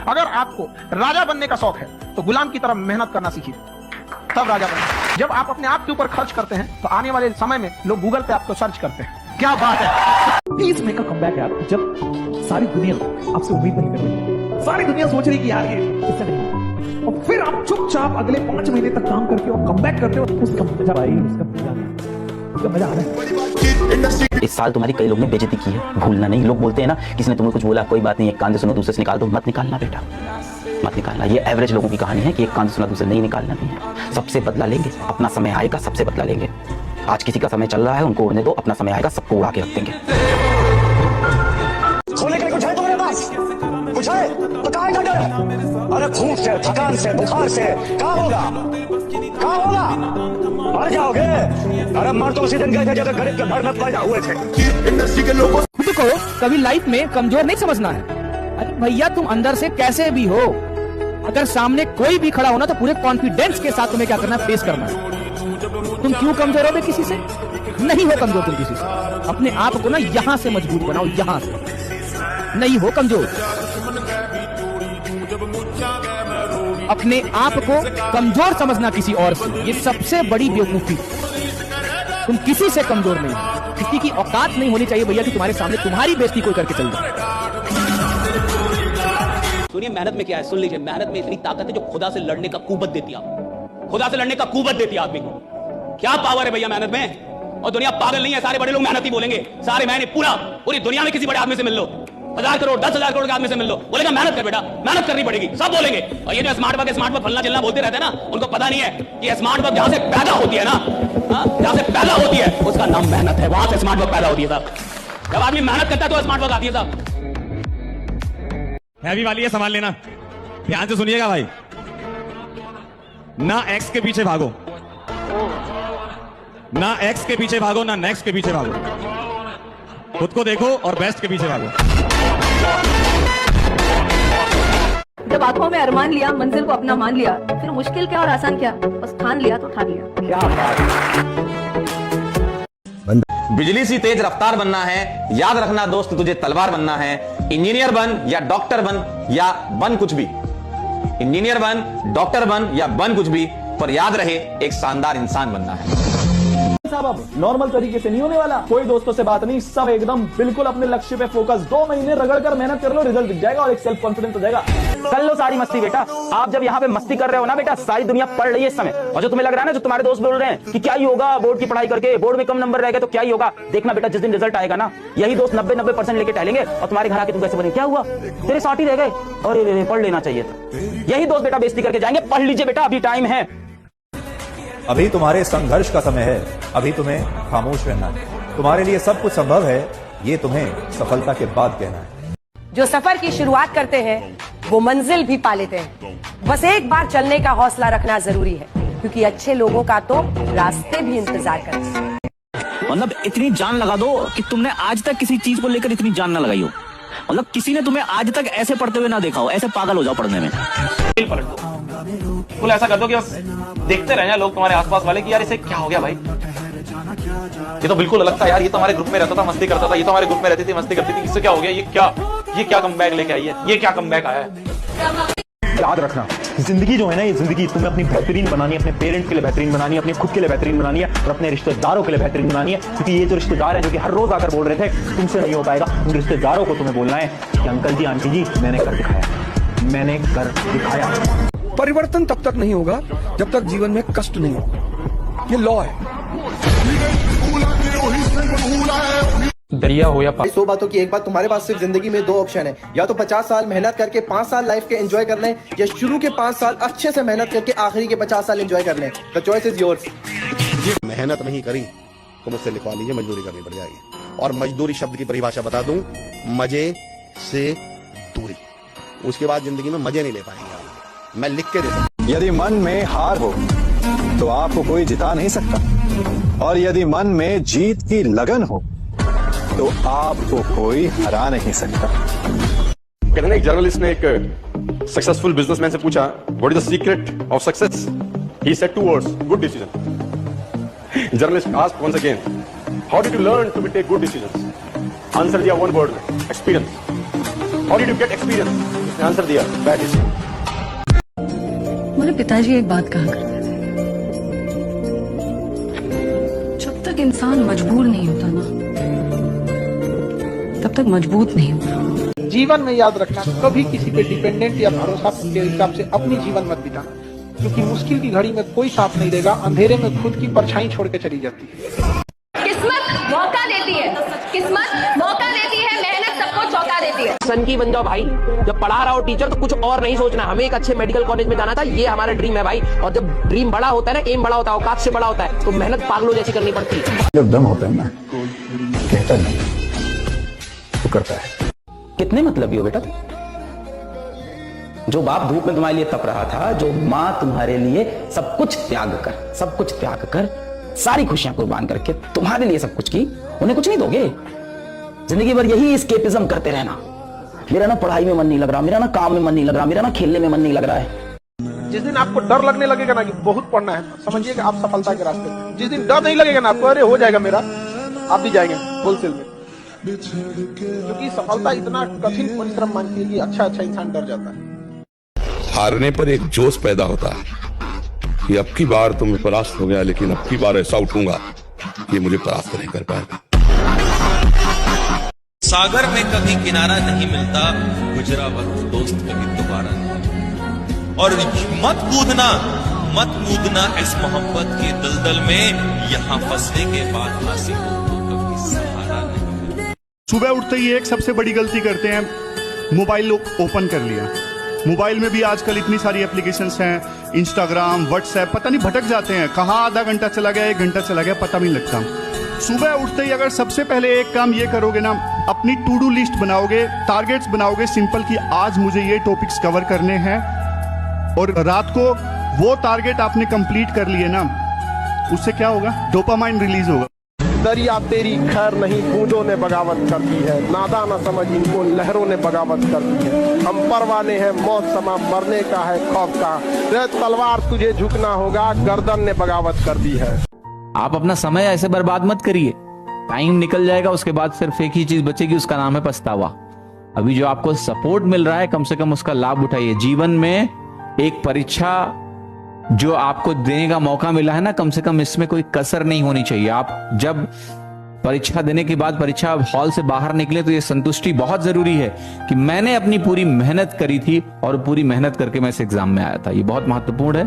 अगर आपको राजा बनने का शौक है तो गुलाम की तरह मेहनत करना सीखिए, तब राजा बनेंगे। जब आप अपने आप के ऊपर खर्च करते हैं तो आने वाले समय में लोग गूगल पे आपको सर्च करते हैं। क्या बात है। प्लीज मेक अ कमबैक यार, जब सारी दुनिया आपसे उम्मीद नहीं कर रही, सारी दुनिया सोच रही कि यार ये इससे नहीं, और फिर आप चुपचाप अगले 5 महीने तक काम करके और कमबैक करते हो, उसका मजा भाई, उसका मजा आ रहा है। इस साल तुम्हारी कई लोगों ने बेइज्जती की है, भूलना नहीं। लोग बोलते हैं ना, किसी ने तुम्हें कुछ बोला, कोई बात नहीं, एक कान से सुनो दूसरे से निकाल दो, मत निकालना बेटा, मत निकालना। ये एवरेज लोगों की कहानी है कि एक कान से सुना दूसरे नहीं निकालना भी है। सबसे बदला लेंगे, अपना समय आएगा, सबसे बदला लेंगे। आज किसी का समय चल रहा है, उनको उड़ने दो, अपना समय आएगा, सबको उड़ा के रख देंगे। सोने के लिए कुछ है तुम्हारे पास? कुछ है तो कहाँ है डर? अरे भूख से, थकान से, बुखार से कहाँ होगा, कहाँ होगा? मर जाओगे। अरे मर तो उसी दिन गए थे जब गरीब के घर में पैदा हुए थे। इंडस्ट्री के लोगों को कभी लाइफ में कमजोर नहीं समझना है। अरे भैया तुम अंदर से कैसे भी हो, अगर सामने कोई भी खड़ा हो ना तो पूरे कॉन्फिडेंस के साथ तुम्हें क्या करना है, फेस करना है। तुम क्यों कमजोर हो किसी से? नहीं हो कमजोर तुम किसी से। अपने आप को ना यहां से मजबूत बनाओ, यहां से। नहीं हो कमजोर। अपने आप को कमजोर समझना किसी और से, ये सबसे बड़ी बेवकूफी। तुम किसी से कमजोर नहीं हो। किसी की औकात नहीं होनी चाहिए भैया कि तुम्हारे सामने तुम्हारी बेइज्जती कोई करके चल जाए। सुनिए, मेहनत में क्या है, सुन लीजिए। मेहनत में इतनी ताकत है जो खुदा से लड़ने का कुवत देती है आपको। खुदा से लड़ने का कुवत देती है आदमी को। क्या पावर है भैया मेहनत में। और दुनिया पागल नहीं है, सारे बड़े लोग मेहनत ही बोलेंगे। सारे मैंने पूरी दुनिया में किसी बड़े आदमी से मिल लो, 1000 करोड़ 10,000 करोड़ के आदमी से मिल लो, बोलेगा मेहनत कर बेटा, मेहनत करनी पड़ेगी, सब बोलेंगे। और ये जो स्मार्ट वर्क फलना चलना बोलते रहते हैं ना, उनको पता नहीं है कि स्मार्ट वर्क जहां से पैदा होती है ना, जहां से पैदा होती है उसका नाम मेहनत है। वहां से स्मार्ट वर्क पैदा होती है साहब। जब आदमी मेहनत करता है तो स्मार्ट वर्क आती है साहब। हैवी वाली है, संभाल लेना। ध्यान से सुनिएगा भाई, ना एक्स के पीछे भागो, ना एक्स के पीछे भागो, ना नेक्स्ट के पीछे भागो। खुद को देखो और बेस्ट के पीछे भागो। जब आंखों में अरमान लिया, मंजिल को अपना मान लिया, फिर मुश्किल क्या और आसान क्या, बस ठान लिया तो ठान लिया। क्या बिजली सी तेज रफ्तार बनना है, याद रखना दोस्त तुझे तलवार बनना है। इंजीनियर बन या डॉक्टर बन या बन कुछ भी, इंजीनियर बन, डॉक्टर बन या बन कुछ भी, पर याद रहे एक शानदार इंसान बनना है। साहब अब नॉर्मल तरीके से नहीं होने वाला, कोई दोस्तों से बात नहीं, सब एकदम बिल्कुल अपने लक्ष्य पे फोकस। 2 महीने रगड़ कर मेहनत कर लो, रिजल्ट दिख जाएगा और एक सेल्फ कॉन्फिडेंस हो जाएगा। कर लो सारी मस्ती बेटा। आप जब यहाँ पे मस्ती कर रहे हो ना बेटा, सारी दुनिया पढ़ रही है इस समय। और जो तुम्हें लग रहा है ना, जो तुम्हारे दोस्त बोल रहे हैं कि क्या ही होगा बोर्ड की पढ़ाई करके, बोर्ड में कम नंबर रहेगा तो क्या ही होगा, देखना बेटा जिस दिन रिजल्ट आएगा ना, यही दोस्त 90% लेके टहलेंगे और तुम्हारे घर आके तुम कैसे बने, क्या हुआ तेरे 60 ही रह गए, अरे पढ़ लेना चाहिए था। यही दोस्त बेटा बेइज्जती करके जाएंगे। पढ़ लीजिए बेटा, अभी टाइम है। अभी तुम्हारे संघर्ष का समय है, अभी तुम्हें खामोश रहना है। तुम्हारे लिए सब कुछ संभव है, ये तुम्हें सफलता के बाद कहना है। जो सफर की शुरुआत करते हैं वो मंजिल भी पा लेते हैं। बस एक बार चलने का हौसला रखना जरूरी है, क्योंकि अच्छे लोगों का तो रास्ते भी इंतजार करते हैं। मतलब इतनी जान लगा दो कि तुमने आज तक किसी चीज को लेकर इतनी जान ना लगाई हो। मतलब किसी ने तुम्हें आज तक ऐसे पढ़ते हुए ना देखा हो, ऐसे पागल हो जाओ पढ़ने में। पलट दो, बिल्कुल ऐसा कर दो कि बस देखते रह जाए लोग तुम्हारे आसपास वाले कि यार इसे क्या हो गया भाई, ये तो बिल्कुल अलग था यार, ये तो हमारे ग्रुप में रहता था, मस्ती करता था, ये तो हमारे ग्रुप में रहती थी, मस्ती करती थी, इससे क्या हो गया, ये क्या कमबैक लेके आई है, ये क्या कमबैक आया है। याद रखना, जिंदगी जो है ना, ये जिंदगी तुम्हें अपनी बेहतरीन बनानी है, अपने पेरेंट्स के लिए बेहतरीन बनानी है, अपने खुद के लिए बेहतरीन बनानी है और अपने रिश्तेदारों के लिए बेहतरीन बनानी है। क्योंकि ये जो रिश्तेदार हैं जो कि हर रोज आकर बोल रहे थे तुमसे नहीं हो पाएगा, उन रिश्तेदारों को तुम्हें बोलना है कि अंकल जी आंटी जी मैंने कर दिखाया, मैंने कर दिखाया। परिवर्तन तब तक नहीं होगा जब तक जीवन में कष्ट नहीं होगा, ये लॉ है। दरिया हो या 100 बातों की एक बात, तुम्हारे पास सिर्फ जिंदगी में 2 ऑप्शन है, या तो 50 साल मेहनत करके 5 साल लाइफ के एंजॉय कर लें, या शुरू के 5 साल अच्छे से मेहनत करके आखिरी के 50 साल एंजॉय कर लें। The choice is yours. मेहनत नहीं करी तो मुझसे लिखवा लीजिए, मजदूरी करनी पड़ जाएगी। और मजदूरी शब्द की परिभाषा बता दूं, मजे से दूरी। उसके बाद जिंदगी में मजे नहीं ले पाएंगे आप, मैं लिख के दे सकता। यदि मन में हार हो तो आपको कोई जिता नहीं सकता, और यदि मन में जीत की लगन हो तो आपको कोई हरा नहीं सकता। कहते हैं एक जर्नलिस्ट ने एक सक्सेसफुल बिजनेसमैन से पूछा, what is the secret of success? He said 2 words, good decision. Journalist asked once again, how did you learn to take good decisions? Answer दिया 1 word, experience. How did you get experience? उसने answer दिया, बैठ इसे। मेरे पिताजी एक बात कहा करते थे, जब तक इंसान मजबूर नहीं होता ना, तब तक मजबूत नहीं होता। जीवन में याद रखना, कभी किसी पे डिपेंडेंट या भरोसा के हिसाब से अपनी जीवन मत बिताना, क्योंकि मुश्किल की घड़ी में कोई साथ नहीं देगा, अंधेरे में खुद की परछाई छोड़ के चली जाती है। किस्मत मौका देती है, किस्मत मौका देती है, मेहनत सबको चौंका देती है। सन की बन जाओ भाई, जब पढ़ा रहा हो टीचर तो कुछ और नहीं सोचना, हमें एक अच्छे मेडिकल कॉलेज में जाना था, ये हमारा ड्रीम है भाई। और जब ड्रीम बड़ा होता है ना, एम बड़ा होता है, औकात से बड़ा होता है, तो मेहनत पागलों जैसी करनी पड़ती है। जब दम होता है ना, कहता नहीं, वो करता है। कितने मतलब हो बेटा, जो बाप धूप में तुम्हारे लिए तप रहा था, जो माँ तुम्हारे लिए सब कुछ त्याग कर सारी खुशियां कुर्बान करके तुम्हारे लिए सब कुछ की, उन्हें कुछ नहीं दोगे? जिंदगी भर यही एस्केपिज्म करते रहना, मेरा ना पढ़ाई में मन नहीं लग रहा, मेरा ना काम में मन नहीं लग रहा, मेरा ना खेलने में मन नहीं लग रहा है। जिस दिन आपको डर लगने लगेगा ना कि बहुत पढ़ना है, समझिए कि आप सफलता के रास्ते में। जिस दिन डर नहीं लगेगा ना आपको, अरे हो जाएगा मेरा, आप भी जाएंगे होलसेल में। क्योंकि सफलता इतना कठिन परिश्रम मांगती है कि अच्छा इंसान डर जाता है। हारने पर एक जोश पैदा होता है कि अब की बार तो मैं परास्त हो गया, लेकिन अब की बार ऐसा उठूंगा कि मुझे परास्त नहीं कर पाएगा। सागर में कभी किनारा नहीं मिलता, गुजरा वक्त दोस्त कभी दोबारा नहीं। और मत कूदना इस मोहब्बत के दलदल में, यहाँ फंसने के बाद हासिल हो तो कभी सहारा नहीं। सुबह उठते ही एक सबसे बड़ी गलती करते हैं, मोबाइल ओपन कर लिया। मोबाइल में भी आजकल इतनी सारी एप्लीकेशंस हैं, इंस्टाग्राम, व्हाट्सएप, पता नहीं भटक जाते हैं, कहाँ आधा घंटा चला गया, 1 घंटा चला गया, पता नहीं लगता। सुबह उठते ही अगर सबसे पहले एक काम ये करोगे ना, अपनी टू डू लिस्ट बनाओगे, टारगेट्स बनाओगे सिंपल कि आज मुझे ये टॉपिक्स कवर करने हैं, और रात को वो टारगेट आपने कंप्लीट कर लिए ना, उससे क्या होगा, डोपामाइन रिलीज होगा। दरिया तेरी खैर नहीं, बूंदों ने बगावत कर दी है, नादा न समझ इनको लहरों ने बगावत कर दी है। हम परवाने हैं, मौत समा मरने का है खौफ का, तलवार तुझे झुकना होगा, गर्दन ने बगावत कर दी है। आप अपना समय ऐसे बर्बाद मत करिए, टाइम निकल जाएगा, उसके बाद सिर्फ एक ही चीज बचेगी, उसका नाम है पछतावा। अभी जो आपको सपोर्ट मिल रहा है, कम से कम उसका लाभ उठाइए। जीवन में एक परीक्षा जो आपको देने का मौका मिला है ना, कम से कम इसमें कोई कसर नहीं होनी चाहिए। आप जब परीक्षा देने के बाद परीक्षा हॉल से बाहर निकले तो ये संतुष्टि बहुत जरूरी है कि मैंने अपनी पूरी मेहनत करी थी और पूरी मेहनत करके मैं इस एग्जाम में आया था। ये बहुत महत्वपूर्ण है।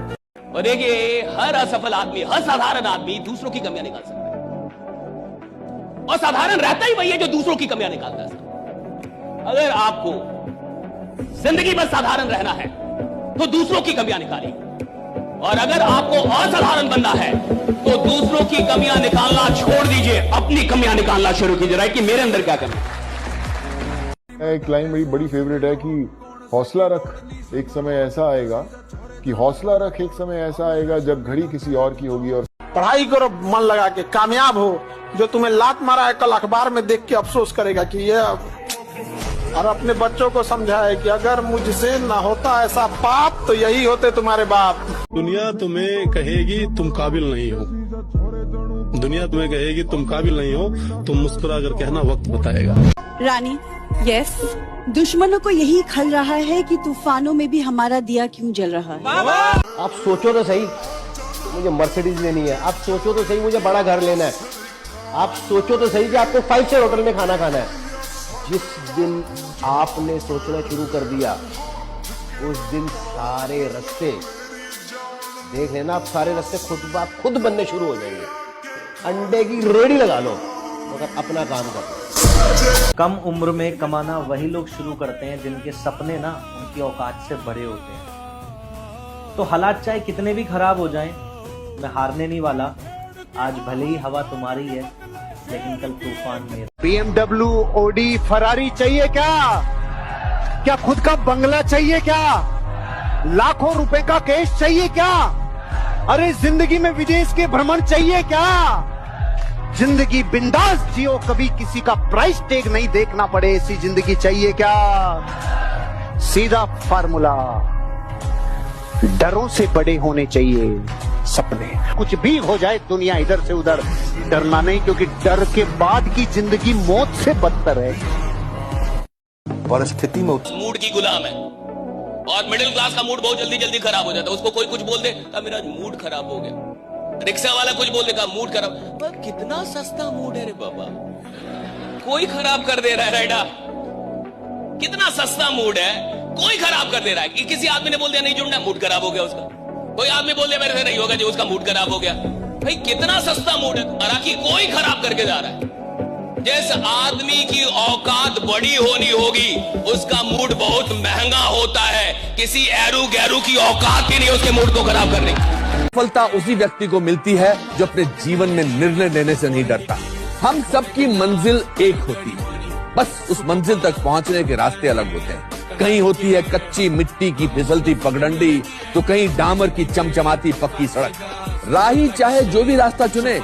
और देखिए, हर असफल आदमी, हर साधारण आदमी दूसरों की कमियां निकाल सकता है, और साधारण रहता ही वही है जो दूसरों की कमियां निकालता है। अगर आपको जिंदगी में साधारण रहना है तो दूसरों की कमियां निकालिए, और अगर आपको असाधारण बनना है तो दूसरों की कमियां निकालना छोड़ दीजिए, अपनी कमियां निकालना शुरू कीजिए। राइट, कि मेरे अंदर क्या कमी। एक लाइन मेरी बड़ी फेवरेट है कि हौसला रख, एक समय ऐसा आएगा कि हौसला रख, एक समय ऐसा आएगा जब घड़ी किसी और की होगी। और पढ़ाई करो मन लगा के, कामयाब हो। जो तुम्हें लात मारा है कल अखबार में देख के अफसोस करेगा कि ये, और अपने बच्चों को समझाए कि अगर मुझसे ना होता ऐसा पाप तो यही होते तुम्हारे बाप। दुनिया तुम्हें कहेगी तुम काबिल नहीं हो, दुनिया तुम्हें कहेगी तुम काबिल नहीं हो, तुम मुस्कुरा कर कहना वक्त बताएगा। रानी, यस, दुश्मनों को यही खल रहा है कि तूफानों में भी हमारा दिया क्यों जल रहा है। आप सोचो तो सही, मुझे मर्सिडीज लेनी है। आप सोचो तो सही, मुझे बड़ा घर लेना है। आप सोचो तो सही कि आपको 5 स्टार होटल में खाना खाना है। जिस दिन आपने सोचना शुरू कर दिया, उस दिन सारे रास्ते देख लेना, आप सारे रास्ते खुद बनने शुरू हो जाएंगे। अंडे की रेडी लगा लो, मगर अपना काम करो। कम उम्र में कमाना वही लोग शुरू करते हैं जिनके सपने ना उनकी औकात से बड़े होते हैं। तो हालात चाहे कितने भी खराब हो जाएं, मैं हारने नहीं वाला। आज भले ही हवा तुम्हारी है, लेकिन कल तूफान मेरा। BMW, Audi, फरारी चाहिए क्या? क्या खुद का बंगला चाहिए क्या? लाखों रुपए का कैश चाहिए क्या? अरे जिंदगी में विदेश के भ्रमण चाहिए क्या? जिंदगी बिंदास जियो, कभी किसी का प्राइस टैग नहीं देखना पड़े, ऐसी जिंदगी चाहिए क्या? सीधा फार्मूला, डरों से बड़े होने चाहिए सपने। कुछ भी हो जाए दुनिया इधर से उधर, डरना नहीं, क्योंकि डर के बाद की जिंदगी मौत से बदतर है। परिस्थिति में मूड की गुलाम है और मिडिल क्लास का मूड बहुत जल्दी जल्दी खराब हो जाता है। उसको कोई कुछ बोल दे का मेरा मूड खराब हो गया, रिक्शा वाला कुछ बोल देगा मूड खराब। पर कितना सस्ता मूड है रे बाबा, कोई खराब कर दे रहा है राइडा, कितना सस्ता मूड है, कोई खराब कर दे रहा है। किसी आदमी ने बोल दिया नहीं जुड़ना, मूड खराब हो गया उसका। कोई आदमी बोल दिया मेरे से नहीं होगा जी, उसका मूड खराब हो गया। भाई कितना सस्ता मूड है, हालांकि कोई खराब करके जा रहा है। जिस आदमी की औकात बड़ी होनी होगी उसका मूड बहुत महंगा होता है। किसी एरू गैरू की औकात ही नहीं उसके मूड को खराब करने की। सफलता उसी व्यक्ति को मिलती है जो अपने जीवन में निर्णय लेने से नहीं डरता। हम सबकी मंजिल एक होती है, बस उस मंजिल तक पहुंचने के रास्ते अलग होते हैं। कहीं होती है कच्ची मिट्टी की फिसलती पगडंडी, तो कहीं डामर की चमचमाती पक्की सड़क। राही चाहे जो भी रास्ता चुने,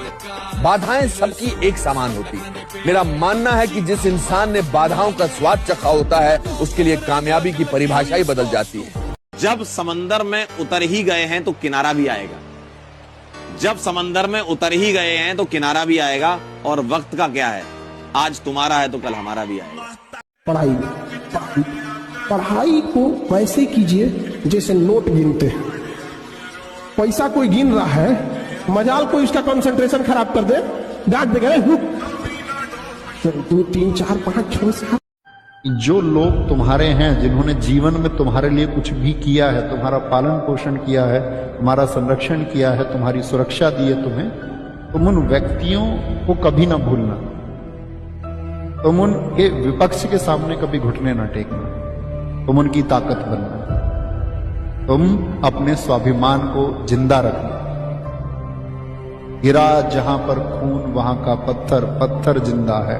बाधाएं सबकी एक समान होती है। मेरा मानना है कि जिस इंसान ने बाधाओं का स्वाद चखा होता है उसके लिए कामयाबी की परिभाषा ही बदल जाती है। जब समंदर में उतर ही गए हैं तो किनारा भी आएगा। जब समंदर में उतर ही गए हैं तो किनारा भी आएगा। और वक्त का क्या है, आज तुम्हारा है तो कल हमारा भी आएगा। पढ़ाई को वैसे कीजिए जैसे नोट गिनते हैं। पैसा कोई गिन रहा है, मजाल कोई उसका कंसंट्रेशन खराब कर दे, डांट देगा 2 3 4 5 6 7। जो लोग तुम्हारे हैं, जिन्होंने जीवन में तुम्हारे लिए कुछ भी किया है, तुम्हारा पालन पोषण किया है, तुम्हारा संरक्षण किया है, तुम्हारी सुरक्षा दी है तुम्हें, तुम उन व्यक्तियों को कभी ना भूलना। तुम उनके विपक्ष के सामने कभी घुटने ना टेकना। तुम उनकी ताकत बनना। तुम अपने स्वाभिमान को जिंदा रखना। गिरा जहां पर खून वहां का पत्थर, पत्थर जिंदा है।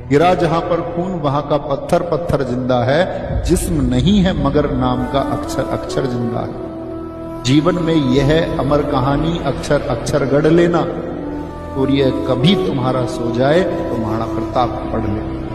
गिरा जहां पर खून वहां का पत्थर, पत्थर जिंदा है। जिस्म नहीं है मगर नाम का अक्षर, अक्षर जिंदा है। जीवन में यह है अमर कहानी, अक्षर अक्षर गढ़ लेना। और यह कभी तुम्हारा सो जाए तो महाराणा प्रताप पढ़ लेना।